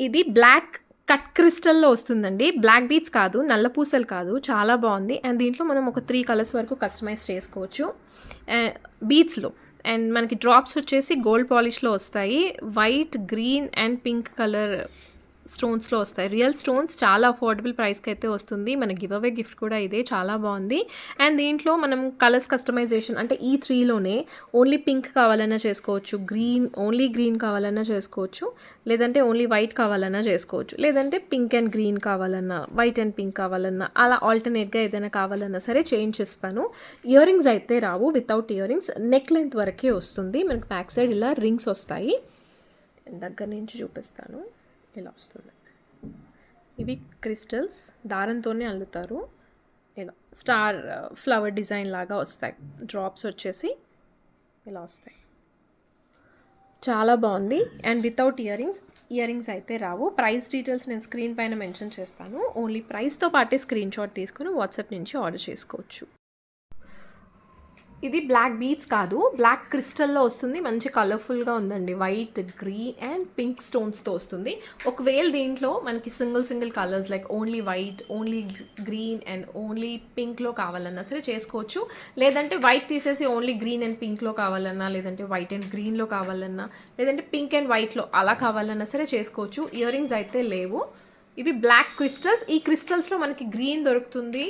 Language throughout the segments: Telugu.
ఇది బ్లాక్ కట్ క్రిస్టల్‌లో వస్తుందండి. బ్లాక్ బీడ్స్ కాదు, నల్ల పూసలు కాదు. చాలా బావుంది. అండ్ దీంట్లో మనం ఒక 3 కలర్స్ వరకు కస్టమైజ్ చేసుకోవచ్చు. బీడ్స్‌లో. అండ్ మనకి డ్రాప్స్ వచ్చేసి గోల్డ్ పాలిష్‌లో వస్తాయి. White, green and pink colour స్టోన్స్‌లో వస్తాయి. రియల్ స్టోన్స్ చాలా అఫోర్డబుల్ ప్రైస్‌కి అయితే వస్తుంది. మన గివ్ అవే గిఫ్ట్ కూడా ఇదే. చాలా బావుంది. అండ్ దీంట్లో మనం కలర్స్ కస్టమైజేషన్ అంటే ఈ 3లోనే ఓన్లీ పింక్ కావాలన్నా చేసుకోవచ్చు. ఓన్లీ గ్రీన్ కావాలన్నా చేసుకోవచ్చు. లేదంటే ఓన్లీ వైట్ కావాలన్నా చేసుకోవచ్చు. లేదంటే పింక్ అండ్ గ్రీన్ కావాలన్నా, వైట్ అండ్ పింక్ కావాలన్నా అలా ఆల్టర్నేట్‌గా ఏదైనా కావాలన్నా సరే చేంజ్ చేస్తాను. ఇయర్ రింగ్స్ అయితే రావు. Without earrings neck length వరకే వస్తుంది. మనకి బ్యాక్ సైడ్ ఇలా రింగ్స్ వస్తాయి. దగ్గర నుంచి చూపిస్తాను. ఇలా వస్తుంది. ఇవి క్రిస్టల్స్ దారంతోనే అల్లుతారు. ఇలా స్టార్ ఫ్లవర్ డిజైన్ లాగా వస్తాయి. డ్రాప్స్ వచ్చేసి ఇలా వస్తాయి. చాలా బాగుంది. అండ్ వితౌట్ ఇయర్ రింగ్స్ అయితే రావు. ప్రైస్ డీటెయిల్స్ నేను స్క్రీన్ పైన మెన్షన్ చేస్తాను. ఓన్లీ ప్రైస్తో పాటే స్క్రీన్ షాట్ తీసుకుని వాట్సాప్ నుంచి ఆర్డర్ చేసుకోవచ్చు. ఇది బ్లాక్ బీడ్స్ కాదు, బ్లాక్ క్రిస్టల్లో వస్తుంది. మంచి కలర్ఫుల్గా ఉందండి. వైట్, గ్రీన్ అండ్ పింక్ స్టోన్స్తో వస్తుంది. ఒకవేళ దీంట్లో మనకి single colours like only white, only green and only పింక్లో కావాలన్నా సరే చేసుకోవచ్చు. లేదంటే వైట్ తీసేసి ఓన్లీ గ్రీన్ అండ్ పింక్లో కావాలన్నా, లేదంటే వైట్ అండ్ గ్రీన్లో కావాలన్నా, లేదంటే పింక్ అండ్ వైట్లో అలా కావాలన్నా సరే చేసుకోవచ్చు. ఇయర్ రింగ్స్ అయితే లేవు. ఇవి బ్లాక్ క్రిస్టల్స్. ఈ క్రిస్టల్స్లో మనకి గ్రీన్ దొరుకుతుంది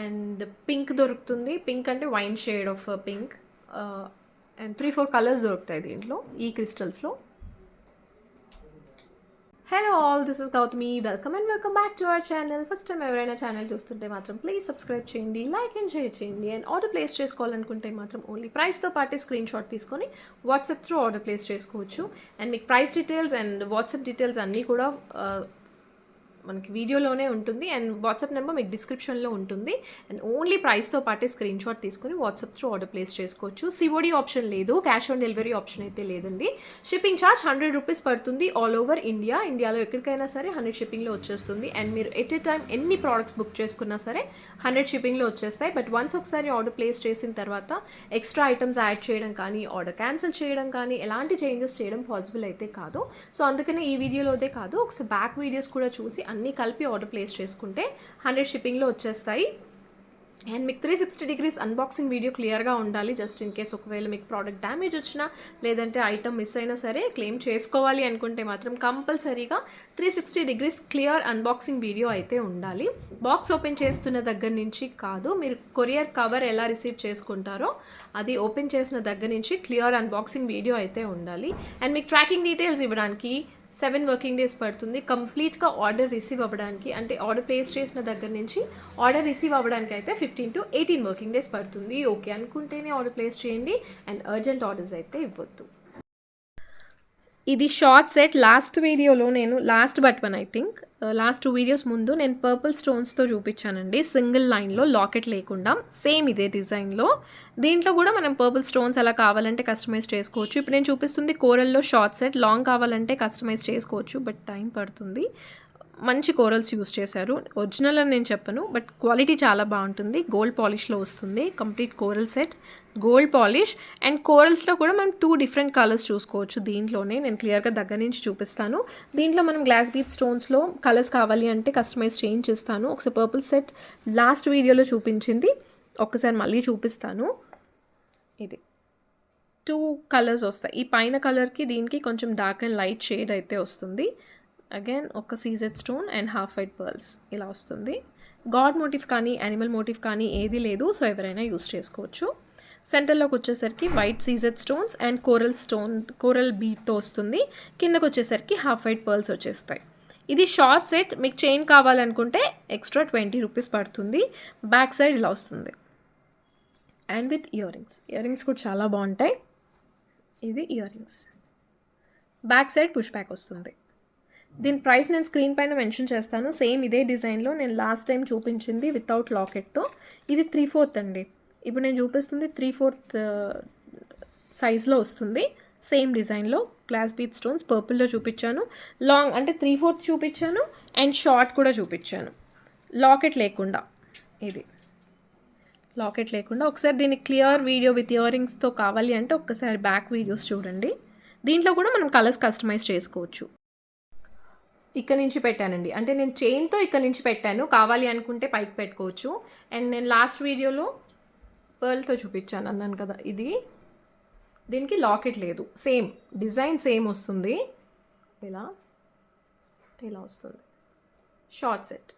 అండ్ పింక్ దొరుకుతుంది. పింక్ అంటే wine shade of pink. And 3-4 colours దొరుకుతాయి దీంట్లో ఈ క్రిస్టల్స్లో. Hello all, this is Gautami. Welcome back to our channel. First time ఎవరైనా ఛానల్ చూస్తుంటే మాత్రం ప్లీజ్ సబ్స్క్రైబ్ చేయండి, లైక్ అండ్ షేర్ చేయండి. అండ్ ఆర్డర్ ప్లేస్ చేసుకోవాలనుకుంటే మాత్రం ఓన్లీ ప్రైస్తో పాటే స్క్రీన్ షాట్ తీసుకొని వాట్సాప్ త్రూ ఆర్డర్ ప్లేస్ చేసుకోవచ్చు. అండ్ మీకు price details and WhatsApp details అన్నీ కూడా మనకి వీడియోలోనే ఉంటుంది. అండ్ వాట్సాప్ నెంబర్ మీకు డిస్క్రిప్షన్లో ఉంటుంది. అండ్ ఓన్లీ ప్రైస్తో పాటే స్క్రీన్ షాట్ తీసుకుని వాట్సాప్ త్రూ ఆర్డర్ ప్లేస్ చేసుకోవచ్చు. సిఓడి ఆప్షన్ లేదు, క్యాష్ ఆన్ డెలివరీ ఆప్షన్ అయితే లేదండి. షిప్పింగ్ ఛార్జ్ 100 రూపీస్ పడుతుంది ఆల్ ఓవర్ ఇండియా. ఇండియాలో ఎక్కడికైనా సరే 100 షిప్పింగ్లో వచ్చేస్తుంది. అండ్ మీరు ఎట్ ఏ టైం ఎన్ని ప్రోడక్ట్స్ బుక్ చేసుకున్నా సరే 100 షిప్పింగ్లో వచ్చేస్తాయి. బట్ వన్స్ ఒకసారి ఆర్డర్ ప్లేస్ చేసిన తర్వాత ఎక్స్ట్రా ఐటమ్స్ యాడ్ చేయడం కానీ, ఆర్డర్ క్యాన్సిల్ చేయడం కానీ, ఎలాంటి చేంజెస్ చేయడం పాసిబుల్ అయితే కాదు. సో అందుకనే ఈ వీడియోలోదే కాదు, ఒకసారి బ్యాక్ వీడియోస్ కూడా చూసి అన్నీ కలిపి ఆర్డర్ ప్లేస్ చేసుకుంటే 100 షిప్పింగ్లో వచ్చేస్తాయి. అండ్ మీకు 360 డిగ్రీస్ అన్బాక్సింగ్ వీడియో క్లియర్గా ఉండాలి. జస్ట్ ఇన్ కేస్ ఒకవేళ మీకు ప్రోడక్ట్ డ్యామేజ్ వచ్చినా, లేదంటే ఐటమ్ మిస్ అయినా సరే క్లెయిమ్ చేసుకోవాలి అనుకుంటే మాత్రం కంపల్సరీగా 360 డిగ్రీస్ క్లియర్ అన్బాక్సింగ్ వీడియో అయితే ఉండాలి. బాక్స్ ఓపెన్ చేస్తున్న దగ్గర నుంచి కాదు, మీరు కొరియర్ కవర్ ఎలా రిసీవ్ చేసుకుంటారో అది ఓపెన్ చేసిన దగ్గర నుంచి క్లియర్ అన్బాక్సింగ్ వీడియో అయితే ఉండాలి. అండ్ మీకు ట్రాకింగ్ డీటెయిల్స్ ఇవ్వడానికి 7 వర్కింగ్ డేస్ పడుతుంది కంప్లీట్గా ఆర్డర్ రిసీవ్ అవ్వడానికి. అంటే ఆర్డర్ ప్లేస్ చేసిన దగ్గర నుంచి ఆర్డర్ రిసీవ్ అవ్వడానికి అయితే 15 to 18 వర్కింగ్ డేస్ పడుతుంది. ఓకే అనుకుంటేనే ఆర్డర్ ప్లేస్ చేయండి. అండ్ అర్జెంట్ ఆర్డర్స్ అయితే ఇవ్వద్దు. ఇది షార్ట్ సెట్. లాస్ట్ వీడియోలో నేను లాస్ట్ 2 వీడియోస్ ముందు నేను పర్పుల్ స్టోన్స్తో చూపించానండి, సింగిల్ లైన్లో లాకెట్ లేకుండా. సేమ్ ఇదే డిజైన్లో దీంట్లో కూడా మనం పర్పుల్ స్టోన్స్ అలా కావాలంటే కస్టమైజ్ చేసుకోవచ్చు. ఇప్పుడు నేను చూపిస్తుంది కోరల్లో షార్ట్ సెట్. లాంగ్ కావాలంటే కస్టమైజ్ చేసుకోవచ్చు, బట్ టైం పడుతుంది. మంచి కోరల్స్ యూస్ చేశారు. ఒరిజినల్ అని నేను చెప్పను, బట్ క్వాలిటీ చాలా బాగుంటుంది. గోల్డ్ పాలిష్లో వస్తుంది complete coral set, gold polish. And కోరల్స్లో కూడా మనం 2 డిఫరెంట్ కలర్స్ చూసుకోవచ్చు. దీంట్లోనే నేను క్లియర్గా దగ్గర నుంచి చూపిస్తాను. దీంట్లో మనం గ్లాస్ బీడ్ స్టోన్స్లో కలర్స్ కావాలి అంటే కస్టమైజ్ చేయించిస్తాను. ఒకసారి పర్పుల్ సెట్ లాస్ట్ వీడియోలో చూపించింది ఒక్కసారి మళ్ళీ చూపిస్తాను. ఇది 2 కలర్స్ వస్తాయి. ఈ పైన కలర్కి దీనికి కొంచెం డార్క్ అండ్ లైట్ షేడ్ అయితే వస్తుంది. అగైన్ ఒక CZ stone and half white pearls ఇలా వస్తుంది. గాడ్ మోటివ్ కానీ యానిమల్ మోటివ్ కానీ ఏది లేదు, సో ఎవరైనా యూస్ చేసుకోవచ్చు. సెంటర్లోకి వచ్చేసరికి white CZ stones and coral బీట్తో వస్తుంది. కిందకు వచ్చేసరికి హాఫ్ వైట్ పర్ల్స్ వచ్చేస్తాయి. ఇది షార్ట్ సెట్. మీకు చైన్ కావాలనుకుంటే ఎక్స్ట్రా 20 రూపీస్ పడుతుంది. బ్యాక్ సైడ్ ఇలా వస్తుంది. అండ్ విత్ ఇయర్ రింగ్స్ కూడా చాలా బాగుంటాయి. ఇది ear rings. Back side push back వస్తుంది. దీని ప్రైస్ నేను స్క్రీన్ పైన మెన్షన్ చేస్తాను. సేమ్ ఇదే డిజైన్లో నేను లాస్ట్ టైం చూపించింది వితౌట్ లాకెట్తో. ఇది 3/4 అండి. ఇప్పుడు నేను చూపిస్తుంది 3/4 సైజ్లో వస్తుంది. సేమ్ డిజైన్లో గ్లాస్ బీడ్ స్టోన్స్ పర్పుల్లో చూపించాను. లాంగ్ అంటే 3/4 చూపించాను అండ్ షార్ట్ కూడా చూపించాను, లాకెట్ లేకుండా. ఇది లాకెట్ లేకుండా. ఒకసారి దీన్ని క్లియర్ వీడియో విత్ ఇయర్ రింగ్స్తో కావాలి అంటే ఒక్కసారి బ్యాక్ వీడియోస్ చూడండి. దీంట్లో కూడా మనం కలర్స్ కస్టమైజ్ చేసుకోవచ్చు. ఇక్కడ నుంచి పెట్టానండి, అంటే నేను చైన్తో ఇక్కడ నుంచి పెట్టాను, కావాలి అనుకుంటే పైకి పెట్టుకోవచ్చు. అండ్ నేను లాస్ట్ వీడియోలో పర్ల్తో చూపించాను అన్నాను కదా, ఇది దీనికి లాకెట్ లేదు, సేమ్ డిజైన్ సేమ్ వస్తుంది, ఇలా ఇలా వస్తుంది షార్ట్ సెట్,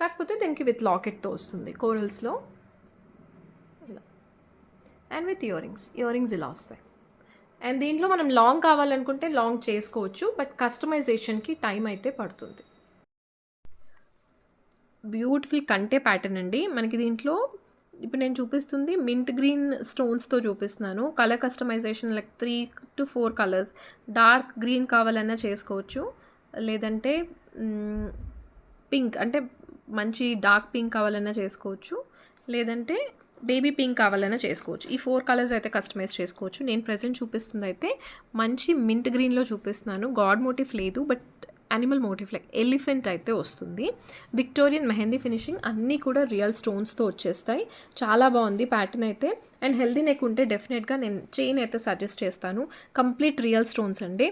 కాకపోతే దీనికి విత్ లాకెట్తో వస్తుంది కోరల్స్లో ఇలా, అండ్ విత్ ఇయర్ రింగ్స్ ఇలా వస్తాయి. అండ్ దీంట్లో మనం లాంగ్ కావాలనుకుంటే లాంగ్ చేసుకోవచ్చు, బట్ కస్టమైజేషన్కి టైం అయితే పడుతుంది. బ్యూటిఫుల్ కంటే ప్యాటర్న్ అండి మనకి. దీంట్లో ఇప్పుడు నేను చూపిస్తుంది మింట్ గ్రీన్ స్టోన్స్తో చూపిస్తున్నాను. Colour customization like 3 to 4 colours, dark green కావాలన్నా చేసుకోవచ్చు, లేదంటే పింక్ అంటే మంచి డార్క్ పింక్ కావాలన్నా చేసుకోవచ్చు, లేదంటే బేబీ పింక్ కావాలన్నా చేసుకోవచ్చు. ఈ 4 కలర్స్ అయితే కస్టమైజ్ చేసుకోవచ్చు. నేను ప్రెజెంట్ చూపిస్తుంది అయితే మంచి మింట్ గ్రీన్లో చూపిస్తున్నాను. గాడ్ మోటిఫ్ లేదు, but animal motif like elephant అయితే వస్తుంది. విక్టోరియన్ మెహందీ ఫినిషింగ్ అన్నీ కూడా రియల్ స్టోన్స్తో వచ్చేస్తాయి. చాలా బాగుంది ప్యాటర్న్ అయితే. అండ్ హెల్దీ నెక్ ఉంటే డెఫినెట్గా నేను చైన్ అయితే సజెస్ట్ చేస్తాను. కంప్లీట్ రియల్ స్టోన్స్ అండి,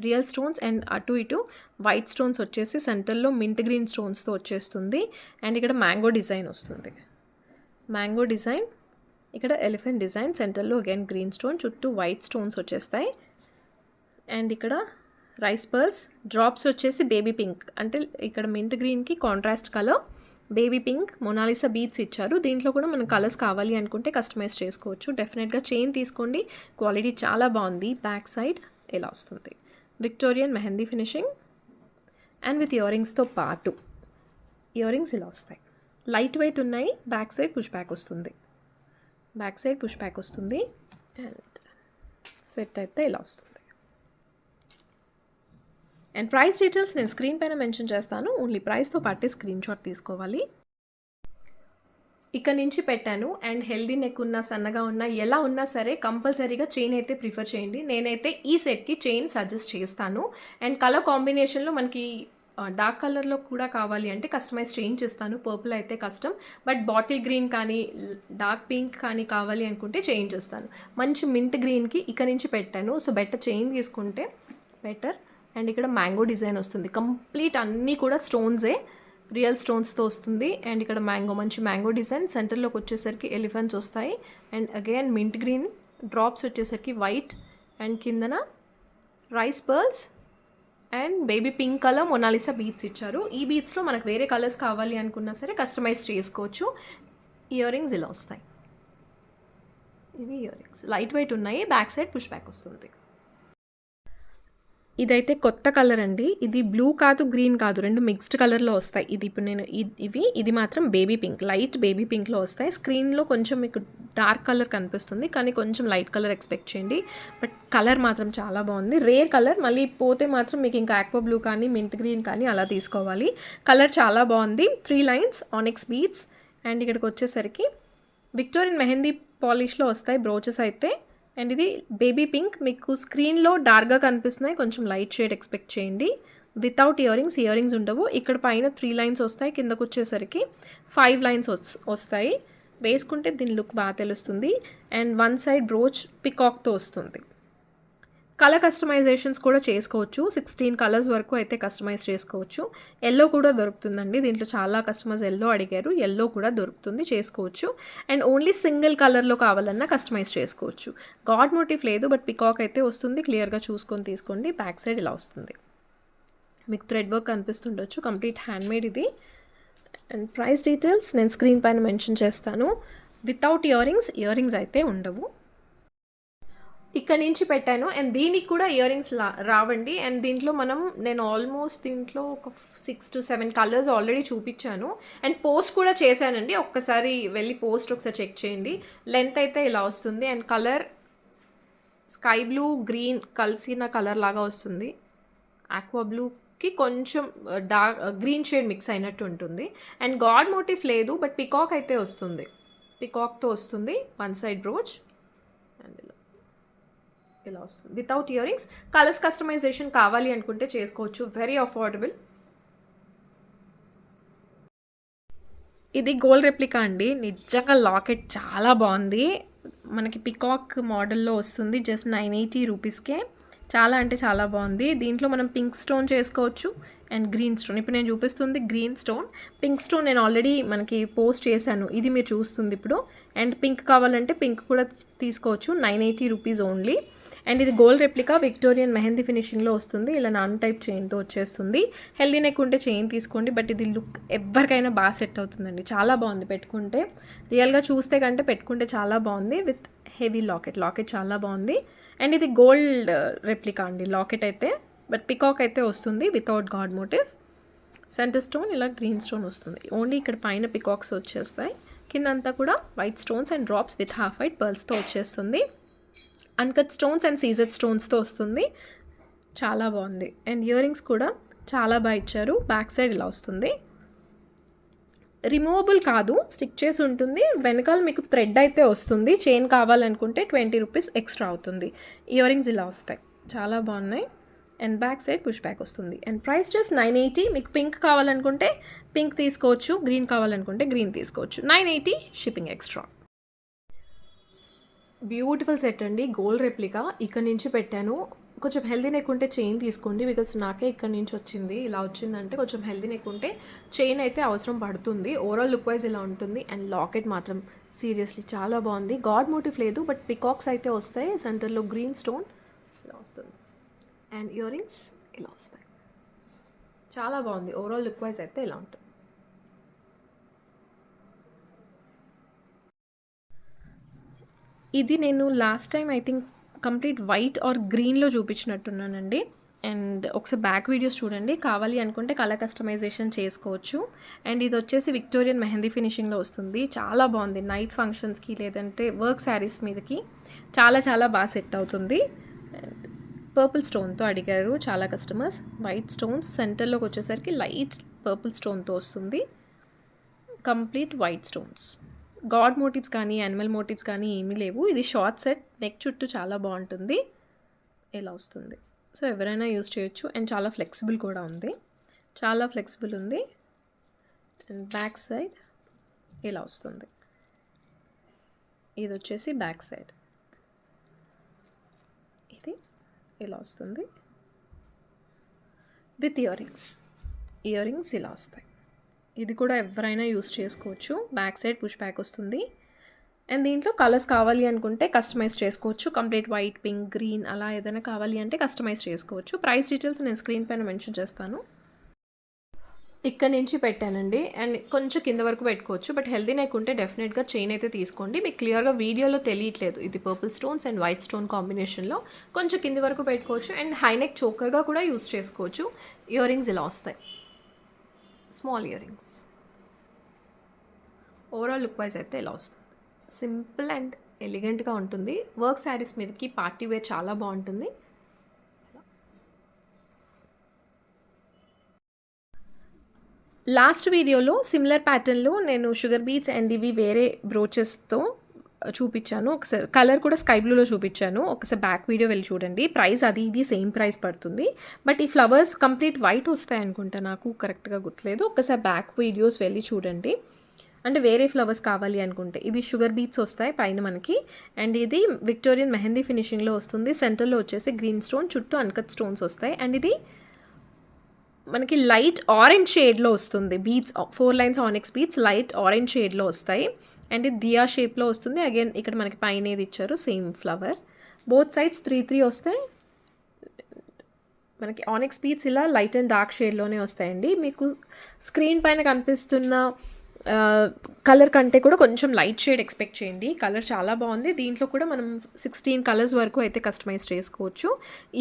రియల్ స్టోన్స్. అండ్ అటు ఇటు వైట్ స్టోన్స్ వచ్చేసి సెంటర్లో మింట్ గ్రీన్ స్టోన్స్తో వచ్చేస్తుంది. అండ్ ఇక్కడ మ్యాంగో డిజైన్ వస్తుంది, మ్యాంగో డిజైన్, ఇక్కడ ఎలిఫెంట్ డిజైన్, సెంటర్లో అగైన్ గ్రీన్ స్టోన్, చుట్టూ వైట్ స్టోన్స్ వచ్చేస్తాయి. అండ్ ఇక్కడ రైస్ పర్ల్స్, డ్రాప్స్ వచ్చేసి బేబీ పింక్, అంటే ఇక్కడ మింట్ గ్రీన్కి contrast colour baby pink, Mona Lisa beats ఇచ్చారు. దీంట్లో కూడా మనం కలర్స్ కావాలి అనుకుంటే కస్టమైజ్ చేసుకోవచ్చు. డెఫినెట్గా చైన్ తీసుకోండి, క్వాలిటీ చాలా బాగుంది. బ్యాక్ సైడ్ ఇలా వస్తుంది, Victorian mehndi finishing and with ఇయర్ రింగ్స్తో పాటు ఇయర్ రింగ్స్ ఇలా వస్తాయి. లైట్ వెయిట్ ఉన్నాయి, బ్యాక్ సైడ్ పుష్ బ్యాక్ వస్తుంది, బ్యాక్ సైడ్ పుష్ బ్యాక్ వస్తుంది. అండ్ సెట్ అయితే ఇలా వస్తుంది. అండ్ ప్రైస్ డీటెయిల్స్ నేను స్క్రీన్ పైన మెన్షన్ చేస్తాను, ఓన్లీ ప్రైస్తో పాటే స్క్రీన్ షాట్ తీసుకోవాలి. ఇక్కడ నుంచి పెట్టాను. అండ్ హెల్దీ నెక్ ఉన్నా సన్నగా ఉన్నా ఎలా ఉన్నా సరే కంపల్సరీగా చైన్ అయితే ప్రిఫర్ చేయండి. నేనైతే ఈ సెట్కి చైన్ సజెస్ట్ చేస్తాను. అండ్ కలర్ కాంబినేషన్లో మనకి డార్క్ కలర్లో కూడా కావాలి అంటే కస్టమైజ్ చేంజ్ చేస్తాను. పర్పుల్ అయితే కష్టం, బట్ బాటిల్ గ్రీన్ కానీ డార్క్ పింక్ కానీ కావాలి అనుకుంటే చేంజ్ చేస్తాను. మంచి మింట్ గ్రీన్కి ఇక్కడ నుంచి పెట్టాను, సో బెటర్ చైన్ తీసుకుంటే బెటర్. అండ్ ఇక్కడ మ్యాంగో డిజైన్ వస్తుంది, కంప్లీట్ అన్నీ కూడా స్టోన్సే, రియల్ స్టోన్స్తో వస్తుంది. అండ్ ఇక్కడ మంచి మ్యాంగో డిజైన్, సెంటర్లోకి వచ్చేసరికి ఎలిఫెంట్స్ వస్తాయి. And again mint green, drops వచ్చేసరికి వైట్, అండ్ కిందన rice pearls and baby pink colour Mona Lisa beats ఇచ్చారు. ఈ బీట్స్లో మనకు వేరే కలర్స్ కావాలి అనుకున్నా సరే కస్టమైజ్ చేసుకోవచ్చు. ఇయర్ రింగ్స్ ఇలా వస్తాయి, ఇవి ఇయర్ రింగ్స్ లైట్ వెయిట్ ఉన్నాయి, బ్యాక్ సైడ్ పుష్ బ్యాక్ వస్తుంది. ఇదైతే కొత్త కలర్ అండి, ఇది బ్లూ కాదు గ్రీన్ కాదు, రెండు మిక్స్డ్ కలర్లో వస్తాయి. ఇది ఇప్పుడు నేను ఇది మాత్రం బేబీ పింక్, లైట్ బేబీ పింక్లో వస్తాయి. స్క్రీన్లో కొంచెం మీకు డార్క్ కలర్ కనిపిస్తుంది, కానీ కొంచెం లైట్ కలర్ ఎక్స్పెక్ట్ చేయండి. బట్ కలర్ మాత్రం చాలా బాగుంది, రేర్ కలర్. మళ్ళీ పోతే మాత్రం మీకు ఇంకా ఆక్వా బ్లూ కానీ మింట్ గ్రీన్ కానీ అలా తీసుకోవాలి. కలర్ చాలా బాగుంది. 3 లైన్స్ ఆనిక్స్ బీడ్స్. అండ్ ఇక్కడికి వచ్చేసరికి విక్టోరియన్ మెహందీ పాలిష్లో వస్తాయి బ్రోచెస్ అయితే. అండ్ ఇది బేబీ పింక్, మీకు స్క్రీన్లో డార్క్గా కనిపిస్తున్నాయి, కొంచెం లైట్ షేడ్ ఎక్స్పెక్ట్ చేయండి. వితౌట్ ఇయర్ రింగ్స్ ఉండవు. ఇక్కడ పైన 3 లైన్స్ వస్తాయి, కిందకు వచ్చేసరికి 5 లైన్స్ వస్తాయి. వేసుకుంటే దీని లుక్ బాగా తెలుస్తుంది. అండ్ 1 సైడ్ బ్రోచ్ పికాక్తో వస్తుంది. కలర్ కస్టమైజేషన్స్ కూడా చేసుకోవచ్చు, 16 కలర్స్ వరకు అయితే కస్టమైజ్ చేసుకోవచ్చు. ఎల్లో కూడా దొరుకుతుందండి, దీంట్లో చాలా కస్టమర్స్ ఎల్లో అడిగారు, ఎల్లో కూడా దొరుకుతుంది, చేసుకోవచ్చు. అండ్ ఓన్లీ సింగిల్ కలర్లో కావాలన్నా కస్టమైజ్ చేసుకోవచ్చు. గాడ్ మోటిఫ్ లేదు, బట్ పికాక్ అయితే వస్తుంది, క్లియర్గా చూసుకొని తీసుకోండి. బ్యాక్ సైడ్ ఇలా వస్తుంది, మీకు థ్రెడ్ వర్క్ కనిపిస్తుండొచ్చు, కంప్లీట్ హ్యాండ్మేడ్ ఇది. అండ్ ప్రైస్ డీటెయిల్స్ నేను స్క్రీన్ పైన మెన్షన్ చేస్తాను. వితౌట్ ఇయర్ రింగ్స్ అయితే ఉండవు. ఇక్కడ నుంచి పెట్టాను. అండ్ దీనికి కూడా ఇయర్ రింగ్స్ రావండి. అండ్ దీంట్లో నేను ఆల్మోస్ట్ దీంట్లో ఒక 6 to 7 కలర్స్ ఆల్రెడీ చూపించాను. అండ్ పోస్ట్ కూడా చేశానండి, ఒక్కసారి వెళ్ళి పోస్ట్ ఒకసారి చెక్ చేయండి. లెంత్ అయితే ఇలా వస్తుంది. And colour sky blue green కలిసిన కలర్ లాగా వస్తుంది. ఆక్వా బ్లూకి కొంచెం డార్క్ గ్రీన్ షేడ్ మిక్స్ అయినట్టు ఉంటుంది. అండ్ గాడ్ మోటిఫ్ లేదు, బట్ పికాక్ అయితే వస్తుంది, పికాక్తో వస్తుంది. 1 సైడ్ బ్రోచ్ అండ్ ఇలా వస్తుంది without earrings. Colours customization కావాలి అనుకుంటే చేసుకోవచ్చు, వెరీ అఫోర్డబుల్. ఇది గోల్డ్ రెప్లికా అండి, నిజంగా లాకెట్ చాలా బాగుంది. మనకి పికాక్ మోడల్లో వస్తుంది, జస్ట్ 980 రూపీస్కే. చాలా అంటే చాలా బాగుంది. దీంట్లో మనం పింక్ స్టోన్ చేసుకోవచ్చు అండ్ గ్రీన్ స్టోన్. ఇప్పుడు నేను చూపిస్తుంది గ్రీన్ స్టోన్. పింక్ స్టోన్ నేను ఆల్రెడీ మనకి పోస్ట్ చేశాను, ఇది మీరు చూస్తుంది ఇప్పుడు. అండ్ పింక్ కావాలంటే పింక్ కూడా తీసుకోవచ్చు. 980 రూపీస్ ఓన్లీ. అండ్ ఇది గోల్డ్ రెప్లికా విక్టోరియన్ మెహందీ ఫినిషింగ్లో వస్తుంది. ఇలా నాన్ టైప్ చైన్తో వచ్చేస్తుంది. హెల్దీ నెక్ ఉంటే చైన్ తీసుకోండి, బట్ ఇది లుక్ ఎవరికైనా బాగా సెట్ అవుతుందండి. చాలా బాగుంది పెట్టుకుంటే, రియల్గా చూస్తే కంటే పెట్టుకుంటే చాలా బాగుంది. విత్ హెవీ లాకెట్ చాలా బాగుంది. అండ్ ఇది గోల్డ్ రెప్లికా అండి లాకెట్ అయితే, బట్ పికాక్ అయితే వస్తుంది without god motif. Centre stone ఇలా గ్రీన్ స్టోన్ వస్తుంది. ఓన్లీ ఇక్కడ పైన పికాక్స్ వచ్చేస్తాయి, కింద అంతా కూడా white stones and drops with half white పర్ల్స్తో వచ్చేస్తుంది. అన్కట్ స్టోన్స్ అండ్ సీజెడ్ స్టోన్స్తో వస్తుంది. చాలా బాగుంది. అండ్ ఇయర్ రింగ్స్ కూడా చాలా బాగా ఇచ్చారు. బ్యాక్ సైడ్ ఇలా వస్తుంది. రిమూవబుల్ కాదు, స్టిక్ చేసి ఉంటుంది. వెనకాల మీకు థ్రెడ్ అయితే వస్తుంది. చైన్ కావాలనుకుంటే 20 రూపీస్ ఎక్స్ట్రా అవుతుంది. ఇయర్ రింగ్స్ ఇలా వస్తాయి, చాలా బాగున్నాయి. And back side push back వస్తుంది. And price just 980. మీకు పింక్ కావాలనుకుంటే పింక్ తీసుకోవచ్చు, గ్రీన్ కావాలనుకుంటే గ్రీన్ తీసుకోవచ్చు. 980 షిప్పింగ్ ఎక్స్ట్రా. బ్యూటిఫుల్ సెట్ అండి, గోల్డ్ రెప్లికా. ఇక్కడ నుంచి పెట్టాను. కొంచెం హెల్దీ నెక్ ఉంటే చైన్ తీసుకోండి, బికాస్ నాకే ఇక్కడ నుంచి వచ్చింది. ఇలా వచ్చిందంటే కొంచెం హెల్దీ నెక్ ఉంటే చైన్ అయితే అవసరం పడుతుంది. ఓవరాల్ లుక్ వైజ్ ఇలా ఉంటుంది. అండ్ లాకెట్ మాత్రం సీరియస్లీ చాలా బాగుంది. గాడ్ మోటివ్ లేదు, బట్ పికాక్స్ అయితే వస్తాయి. సెంటర్లో గ్రీన్ స్టోన్ ఇలా వస్తుంది. అండ్ ఇయర్ రింగ్స్ ఇలా వస్తాయి. చాలా బాగుంది. ఓవరాల్ లుక్ వైజ్ అయితే ఇలా ఉంటుంది. ఇది నేను last time I think complete white or గ్రీన్లో చూపించినట్టున్నానండి. అండ్ ఒకసారి బ్యాక్ వీడియోస్ చూడండి, కావాలి అనుకుంటే కలర్ కస్టమైజేషన్ చేసుకోవచ్చు. అండ్ ఇది వచ్చేసి విక్టోరియన్ మెహందీ ఫినిషింగ్లో వస్తుంది. చాలా బాగుంది. నైట్ ఫంక్షన్స్కి లేదంటే వర్క్ శారీస్ మీదకి చాలా చాలా బాగా సెట్ అవుతుంది. అండ్ పర్పుల్ స్టోన్తో అడిగారు చాలా కస్టమర్స్. వైట్ స్టోన్స్, సెంటర్లోకి వచ్చేసరికి లైట్ పర్పుల్ స్టోన్తో వస్తుంది. Complete white stones. God motives కానీ యానిమల్ మోటివ్స్ కానీ ఏమీ లేవు. ఇది షార్ట్ సెట్, నెక్ చుట్టూ చాలా బాగుంటుంది. ఇలా వస్తుంది. సో ఎవరైనా యూజ్ చేయొచ్చు. అండ్ చాలా ఫ్లెక్సిబుల్ కూడా ఉంది, చాలా ఫ్లెక్సిబుల్ ఉంది. అండ్ బ్యాక్ సైడ్ ఇలా వస్తుంది. ఇది వచ్చేసి బ్యాక్ సైడ్, ఇది ఇలా వస్తుంది with earrings. Earrings ఇలా వస్తాయి. ఇది కూడా ఎవరైనా యూస్ చేసుకోవచ్చు. బ్యాక్ సైడ్ పుష్ బ్యాక్ వస్తుంది. అండ్ దీంట్లో కలర్స్ కావాలి అనుకుంటే కస్టమైజ్ చేసుకోవచ్చు. కంప్లీట్ వైట్, పింక్, గ్రీన్ అలా ఏదైనా కావాలి అంటే కస్టమైజ్ చేసుకోవచ్చు. ప్రైస్ డీటెయిల్స్ నేను స్క్రీన్ పైన మెన్షన్ చేస్తాను. ఇక్కడ నుంచి పెట్టానండి. అండ్ కొంచెం కింద వరకు పెట్టుకోవచ్చు, బట్ హెల్దీ నెక్ ఉంటే డెఫినెట్గా చైన్ అయితే తీసుకోండి. మీకు క్లియర్గా వీడియోలో తెలియట్లేదు, ఇది purple stones and white stone కాంబినేషన్లో. కొంచెం కింద వరకు పెట్టుకోవచ్చు. అండ్ హై నెక్ చోకర్గా కూడా యూస్ చేసుకోవచ్చు. ఇయర్ రింగ్స్ ఇలా వస్తాయి, small ear rings. Overall look wise అయితే ఇలా వస్తుంది. సింపుల్ అండ్ ఎలిగెంట్గా ఉంటుంది. వర్క్ శారీస్ మీదకి పార్టీ వేర్ చాలా బాగుంటుంది. లాస్ట్ వీడియోలో సిమిలర్ ప్యాటర్న్లో నేను షుగర్ బీట్స్ అండ్ ఇవి వేరే బ్రోచెస్తో చూపించాను. ఒకసారి కలర్ కూడా స్కై బ్లూలో చూపించాను. ఒకసారి బ్యాక్ వీడియో వెళ్ళి చూడండి. ప్రైస్ అది ఇది సేమ్ ప్రైస్ పడుతుంది. బట్ ఈ ఫ్లవర్స్ కంప్లీట్ వైట్ వస్తాయి అనుకుంటా, నాకు కరెక్ట్గా గుర్తులేదు. ఒకసారి బ్యాక్ వీడియోస్ వెళ్ళి చూడండి. అంటే వేరే ఫ్లవర్స్ కావాలి అనుకుంటే ఇవి షుగర్ బీట్స్ వస్తాయి పైన మనకి. అండ్ ఇది విక్టోరియన్ మెహందీ ఫినిషింగ్లో వస్తుంది. సెంటర్లో వచ్చేసి గ్రీన్ స్టోన్, చుట్టూ అన్కట్ స్టోన్స్ వస్తాయి. అండ్ ఇది మనకి లైట్ ఆరెంజ్ షేడ్లో వస్తుంది. Beats 4 lines onyx beats light orange షేడ్లో వస్తాయి. అండ్ ఇది దియా షేప్లో వస్తుంది. అగైన్ ఇక్కడ మనకి పైన ఏది ఇచ్చారు సేమ్ ఫ్లవర్. బోత్ సైడ్స్ 3 వస్తాయి. మనకి ఆనిక్స్ బీట్స్ ఇలా లైట్ అండ్ డార్క్ షేడ్లోనే వస్తాయండి. మీకు స్క్రీన్ పైన కనిపిస్తున్న కలర్ కంటే కూడా కొంచెం లైట్ షేడ్ ఎక్స్పెక్ట్ చేయండి. కలర్ చాలా బాగుంది. దీంట్లో కూడా మనం 16 కలర్స్ వరకు అయితే కస్టమైజ్ చేసుకోవచ్చు.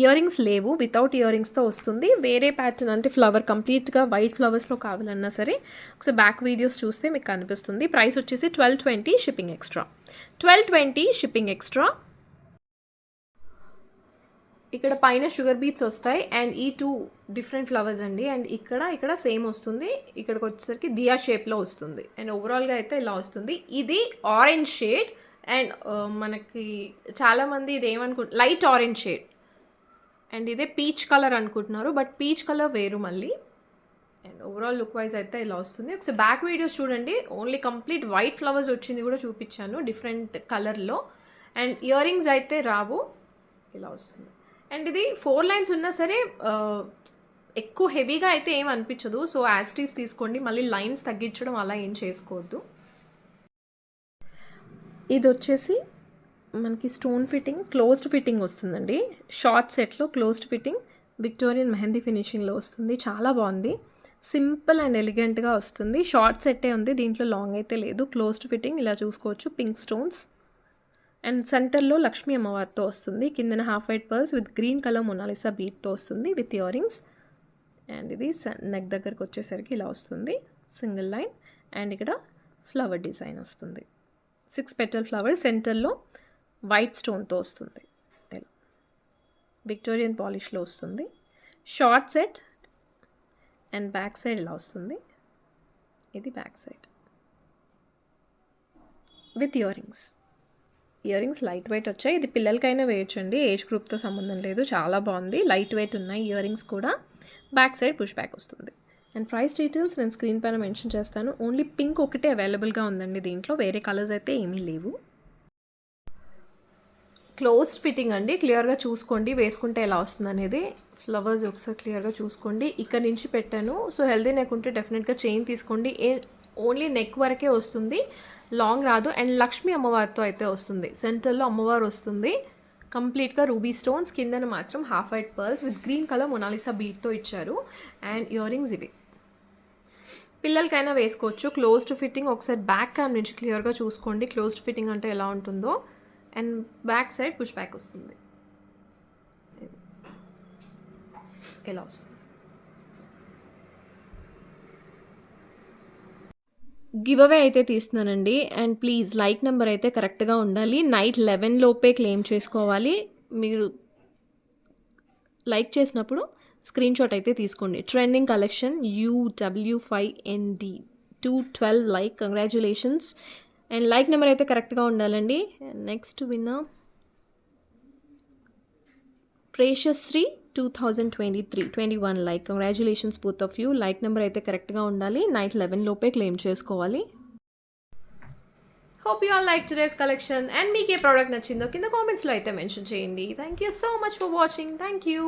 ఇయర్ రింగ్స్ లేవు, వితౌట్ ఇయర్ రింగ్స్తో వస్తుంది. వేరే ప్యాటర్న్ అంటే ఫ్లవర్ కంప్లీట్గా వైట్ ఫ్లవర్స్లో కావాలన్నా సరే ఒకసారి బ్యాక్ వీడియోస్ చూస్తే మీకు కనిపిస్తుంది. ప్రైస్ వచ్చేసి 1220 షిప్పింగ్ ఎక్స్ట్రా. 1220 shipping extra. ఇక్కడ పైన షుగర్ బీట్స్ వస్తాయి. అండ్ ఈ 2 డిఫరెంట్ ఫ్లవర్స్ అండి. అండ్ ఇక్కడ సేమ్ వస్తుంది. ఇక్కడికి వచ్చేసరికి దియా షేప్లో వస్తుంది. అండ్ ఓవరాల్గా అయితే ఇలా వస్తుంది. ఇది ఆరెంజ్ షేడ్. అండ్ మనకి చాలామంది ఇది లైట్ ఆరెంజ్ షేడ్. అండ్ ఇదే పీచ్ కలర్ అనుకుంటున్నారు, బట్ పీచ్ కలర్ వేరు మళ్ళీ. అండ్ ఓవరాల్ లుక్ వైజ్ అయితే ఇలా వస్తుంది. ఒకసారి బ్యాక్ వీడియోస్ చూడండి. ఓన్లీ కంప్లీట్ వైట్ ఫ్లవర్స్ వచ్చింది కూడా చూపించాను డిఫరెంట్ కలర్లో. అండ్ ఇయర్ రింగ్స్ అయితే రావు, ఇలా వస్తుంది. అండ్ ఇది 4 లైన్స్ ఉన్నా సరే ఎక్కువ హెవీగా అయితే ఏం అనిపించదు. సో యాస్టీస్ తీసుకోండి, మళ్ళీ లైన్స్ తగ్గించడం అలా ఏం చేసుకోవద్దు. ఇది వచ్చేసి మనకి స్టోన్ ఫిట్టింగ్ క్లోజ్డ్ ఫిట్టింగ్ వస్తుందండి. షార్ట్ సెట్లో క్లోజ్డ్ ఫిట్టింగ్ విక్టోరియన్ మెహందీ ఫినిషింగ్లో వస్తుంది. చాలా బాగుంది, సింపుల్ అండ్ ఎలిగెంట్గా వస్తుంది. షార్ట్ సెట్టే ఉంది, దీంట్లో లాంగ్ అయితే లేదు. క్లోజ్డ్ ఫిట్టింగ్ ఇలా చూసుకోవచ్చు, పింక్ స్టోన్స్ అండ్ సెంటర్లో లక్ష్మీ అమ్మవారితో వస్తుంది. కిందన half white pearls with green colour Mona Lisa బీట్తో వస్తుంది విత్ ఇయర్ రింగ్స్. అండ్ ఇది నెక్ దగ్గరకు వచ్చేసరికి ఇలా వస్తుంది, సింగిల్ లైన్. అండ్ ఇక్కడ ఫ్లవర్ డిజైన్ వస్తుంది, 6 పెటల్ ఫ్లవర్ సెంటర్లో వైట్ స్టోన్తో వస్తుంది. విక్టోరియన్ పాలిష్లో వస్తుంది. Short set and back side ఇలా వస్తుంది. ఇది back side with earrings. Earrings light weight వచ్చాయి. ఇది పిల్లలకైనా వేయచ్చండి, ఏజ్ గ్రూప్తో సంబంధం లేదు. చాలా బాగుంది, లైట్ వెయిట్ ఉన్నాయి ఇయర్ రింగ్స్ కూడా. బ్యాక్ సైడ్ పుష్ బ్యాక్ వస్తుంది. అండ్ ప్రైస్ డీటెయిల్స్ నేను స్క్రీన్ పైన మెన్షన్ చేస్తాను. ఓన్లీ పింక్ ఒకటే అవైలబుల్గా ఉందండి దీంట్లో, వేరే కలర్స్ అయితే ఏమీ లేవు. క్లోజ్డ్ ఫిట్టింగ్ అండి, క్లియర్గా చూసుకోండి వేసుకుంటే ఎలా వస్తుంది అనేది. ఫ్లవర్స్ ఒకసారి క్లియర్గా చూసుకోండి. ఇక్కడ నుంచి పెట్టాను. సో హెల్దీ నెక్ ఉంటే డెఫినెట్గా చైన్ తీసుకోండి. ఓన్లీ నెక్ వరకే వస్తుంది, లాంగ్ రాదు. అండ్ లక్ష్మీ అమ్మవారితో అయితే వస్తుంది. సెంటర్లో అమ్మవారు వస్తుంది, కంప్లీట్గా రూబీ స్టోన్స్, కిందన మాత్రం half white pearls with green colour Mona Lisa బీట్తో ఇచ్చారు. అండ్ ఇయర్ రింగ్స్ ఇవి పిల్లలకైనా వేసుకోవచ్చు. క్లోజ్డ్ ఫిట్టింగ్ ఒకసారి బ్యాక్ క్యామ్ నుంచి క్లియర్గా చూసుకోండి, క్లోజ్డ్ ఫిట్టింగ్ అంటే ఎలా ఉంటుందో. And back side push back వస్తుంది, ఎలా వస్తుంది. గివ్ అవే అయితే తీస్తున్నానండి. అండ్ ప్లీజ్ లైక్ నెంబర్ అయితే కరెక్ట్గా ఉండాలి. నైట్ 11 లోపే క్లెయిమ్ చేసుకోవాలి. మీరు లైక్ చేసినప్పుడు స్క్రీన్ షాట్ అయితే తీసుకోండి. Trending collection UW5ND 212 like, congratulations. And like number అయితే కరెక్ట్గా ఉండాలండి. నెక్స్ట్ విన్నర్ ప్రేషశ్రీ 2023 like, congratulations both of you. Like number అయితే కరెక్ట్గా ఉండాలి. నైట్ 11 లోపే క్లెయిమ్ చేసుకోవాలి. Hope you all like today's collection. And మీకు ఏ ప్రోడక్ట్ నచ్చిందో కింద కామెంట్స్లో అయితే మెన్షన్ చేయండి. Thank you so much for watching. Thank you.